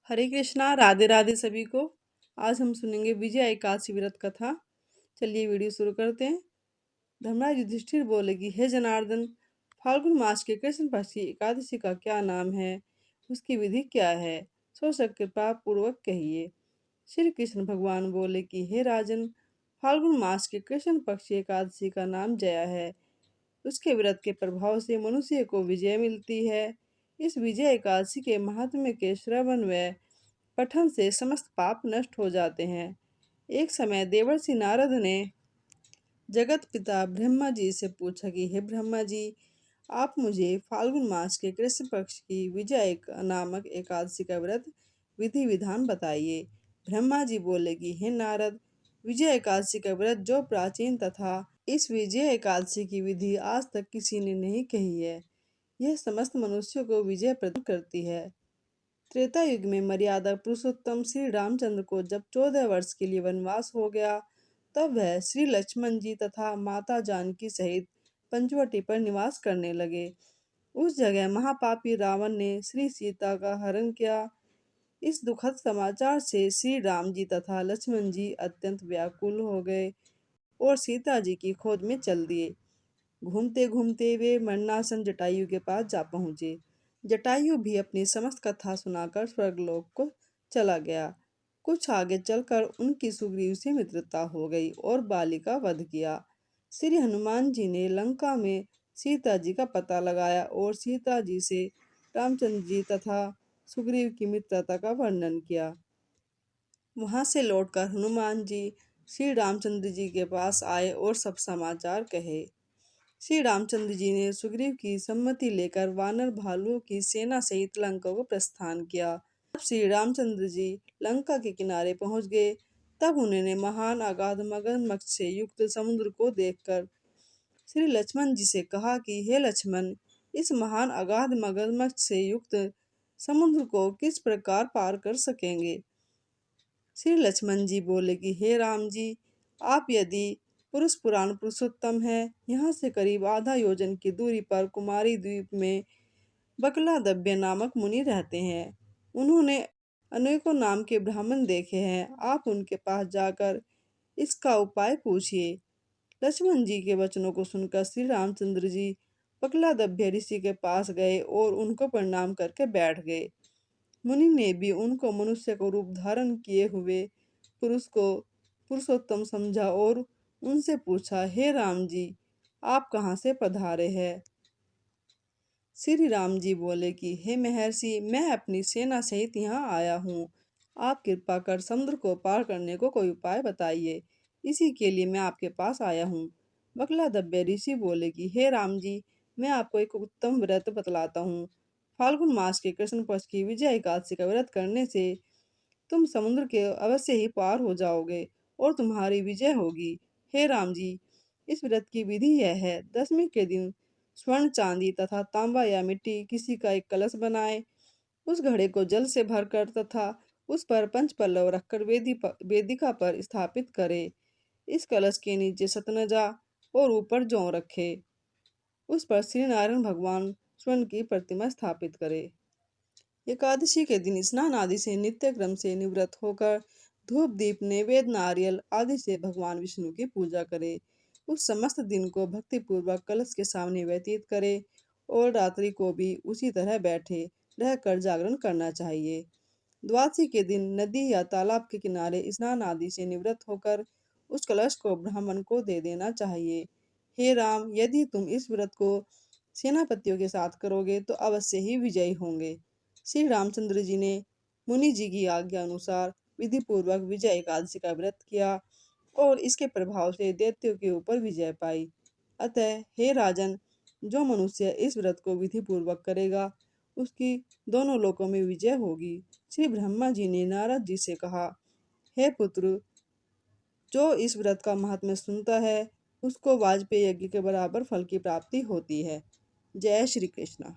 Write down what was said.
हरे कृष्णा, राधे राधे सभी को। आज हम सुनेंगे विजय एकादशी व्रत कथा। चलिए वीडियो शुरू करते हैं। धर्मराज युधिष्ठिर बोले कि हे जनार्दन, फाल्गुन मास के कृष्ण पक्ष की एकादशी का क्या नाम है, उसकी विधि क्या है, सो सब कृपा पूर्वक कहिए। श्री कृष्ण भगवान बोले कि हे राजन, फाल्गुन मास के कृष्ण पक्ष की एकादशी का नाम जया है। उसके व्रत के प्रभाव से मनुष्य को विजय मिलती है। इस विजय एकादशी के महात्म्य के श्रवण व पठन से समस्त पाप नष्ट हो जाते हैं। एक समय देवर्षि नारद ने जगत पिता ब्रह्मा जी से पूछा कि हे ब्रह्मा जी, आप मुझे फाल्गुन मास के कृष्ण पक्ष की विजय नामक एकादशी का व्रत विधि विधान बताइए। ब्रह्मा जी बोले कि हे नारद, विजय एकादशी का व्रत जो प्राचीन तथा इस विजय एकादशी की विधि आज तक किसी ने नहीं कही है। यह समस्त मनुष्यों को विजय प्रदान करती है। त्रेता युग में मर्यादा पुरुषोत्तम श्री रामचंद्र को जब 14 वर्ष के लिए वनवास हो गया, तब वह श्री लक्ष्मण जी तथा माता जानकी सहित पंचवटी पर निवास करने लगे। उस जगह महापापी रावण ने श्री सीता का हरण किया। इस दुखद समाचार से श्री राम जी तथा लक्ष्मण जी अत्यंत व्याकुल हो गए और सीता जी की खोज में चल दिए। घूमते घूमते वे मरणासन जटायु के पास जा पहुंचे। जटायु भी अपनी समस्त कथा सुनाकर स्वर्गलोक को चला गया। कुछ आगे चलकर उनकी सुग्रीव से मित्रता हो गई और बाली का वध किया। श्री हनुमान जी ने लंका में सीता जी का पता लगाया और सीता जी से रामचंद्र जी तथा सुग्रीव की मित्रता का वर्णन किया। वहां से लौटकर हनुमान जी श्री रामचंद्र जी के पास आए और सब समाचार कहे। श्री रामचंद्र जी ने सुग्रीव की सम्मति लेकर वानर भालुओं की सेना सहित लंका को प्रस्थान किया। जब श्री रामचंद्र जी लंका के किनारे पहुंच गए, तब उन्होंने महान अगाध मगरमच्छ से युक्त समुद्र को देखकर श्री लक्ष्मण जी से कहा कि हे लक्ष्मण, इस महान अगाध मगरमच्छ से युक्त समुद्र को किस प्रकार पार कर सकेंगे। श्री लक्ष्मण जी बोले कि हे राम जी, आप यदि पुरुष पुराण पुरुषोत्तम है, यहाँ से करीब आधा योजन की दूरी पर कुमारी द्वीप में बकलादब्य नामक मुनि रहते हैं। उन्होंने अनेकों नाम के ब्राह्मण देखे हैं। आप उनके पास जाकर इसका उपाय पूछिए। लक्ष्मण जी के वचनों को सुनकर श्री रामचंद्र जी बकलादब्य ऋषि के पास गए और उनको प्रणाम करके बैठ गए। मुनि ने भी उनको मनुष्य को रूप धारण किए हुए पुरुष को पुरुषोत्तम समझा और उनसे पूछा, हे राम जी, आप कहाँ से पधारे हैं। श्री राम जी बोले कि हे महर्षि, मैं अपनी सेना सहित यहाँ आया हूँ। आप कृपा कर समुद्र को पार करने को कोई उपाय बताइए, इसी के लिए मैं आपके पास आया हूँ। बकलादब्य ऋषि बोले कि हे राम जी, मैं आपको एक उत्तम व्रत बतलाता हूँ। फाल्गुन मास के कृष्ण पक्ष की विजय एकादशी का व्रत करने से तुम समुद्र के अवश्य ही पार हो जाओगे और तुम्हारी विजय होगी। हे राम जी, इस व्रत की विधि यह है, दशमी के दिन स्वर्ण, चांदी तथा तांबा या मिट्टी किसी का एक कलश बनाए। उस घड़े को जल से भरकर तथा उस पर पंच पल्लव रखकर वेदिका पर स्थापित करे। इस कलश के नीचे सतनजा और ऊपर जौ रखे। उस पर श्री नारायण भगवान स्वर्ण की प्रतिमा स्थापित करे। एकादशी के दिन स्नान आदि से नित्य क्रम से निवृत्त होकर धूप दीप नैवेद्य नारियल आदि से भगवान विष्णु की पूजा करे। उस समस्त दिन को भक्ति पूर्वक कलश के सामने व्यतीत करे और रात्रि को भी उसी तरह बैठे रहकर जागरण करना चाहिए। द्वादशी के दिन नदी या तालाब के किनारे स्नान आदि से निवृत्त होकर उस कलश को ब्राह्मण को दे देना चाहिए। हे राम, यदि तुम इस व्रत को सेनापतियों के साथ करोगे तो अवश्य ही विजयी होंगे। श्री रामचंद्र जी ने मुनि जी की आज्ञा अनुसार विधि पूर्वक विजय एकादशी का व्रत किया और इसके प्रभाव से दैत्यों के ऊपर विजय पाई। अतः हे राजन, जो मनुष्य इस व्रत को विधि पूर्वक करेगा, उसकी दोनों लोकों में विजय होगी। श्री ब्रह्मा जी ने नारद जी से कहा, हे पुत्र, जो इस व्रत का महात्म्य सुनता है, उसको वाजपेयी यज्ञ के बराबर फल की प्राप्ति होती है। जय श्री कृष्ण।